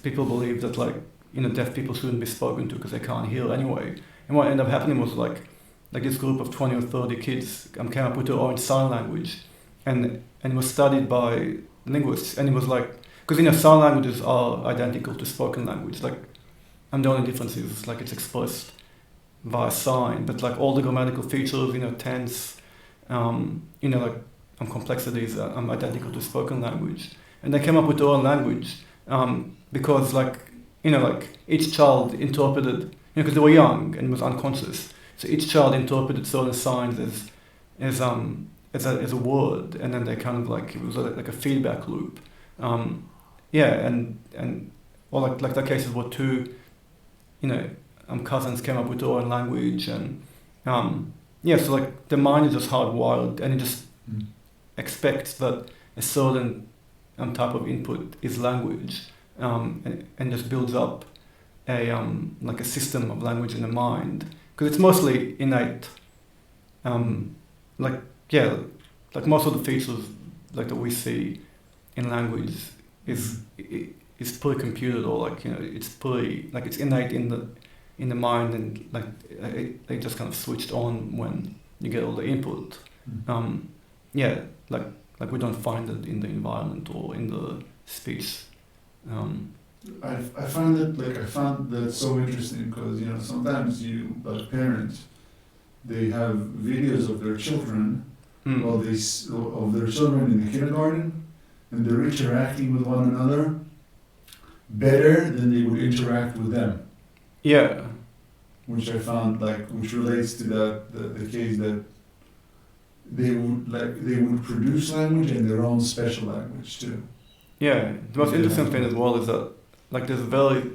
people believe that like, deaf people shouldn't be spoken to because they can't hear anyway. And what ended up happening was like this group of 20 or 30 kids came up with their own sign language, and it was studied by linguists, and it was like, because sign languages are identical to spoken language, like, and the only difference is like it's expressed via sign, but like all the grammatical features, tense, like complexities are identical to spoken language. And they came up with their own language because like each child interpreted, because they were young and was unconscious, so each child interpreted certain signs as a word, and then they kind of like, it was like a feedback loop. Or like the cases where two, cousins came up with their own language, and so like the mind is just hardwired, and it just expects that a certain type of input is language, and just builds up like a system of language in the mind, because it's mostly innate. Like most of the features like that we see in language is pre-computed, or like it's like it's innate in the mind, and like they just kind of switched on when you get all the input. Like we don't find it in the environment or in the speech. I found that so interesting, because sometimes like parents, they have videos of their children, of their children in the kindergarten, and they're interacting with one another better than they would interact with them. Yeah. Which I found which relates to the case that they would produce language and their own special language too. Yeah, the most interesting thing as well is that like there's very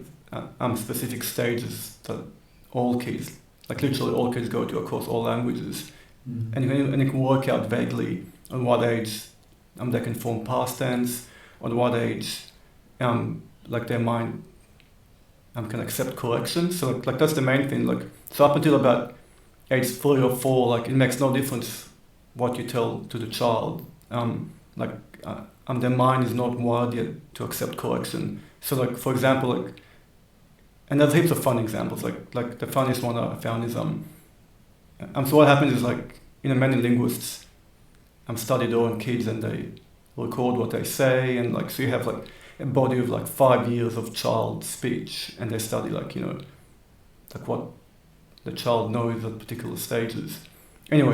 specific stages that all kids, like literally all kids go to across all languages, and you can work out vaguely on what age they can form past tense, on what age like their mind can accept correction. So like that's the main thing. Like, so up until about age 3 or 4, like it makes no difference what you tell to the child. Their mind is not wired yet to accept correction. So like, for example, like, and there's heaps of fun examples. Like the funniest one I found is so what happens is like, many linguists study their own kids, and they record what they say, and like, so you have like a body of like 5 years of child speech, and they study like like what the child knows at particular stages. Anyway,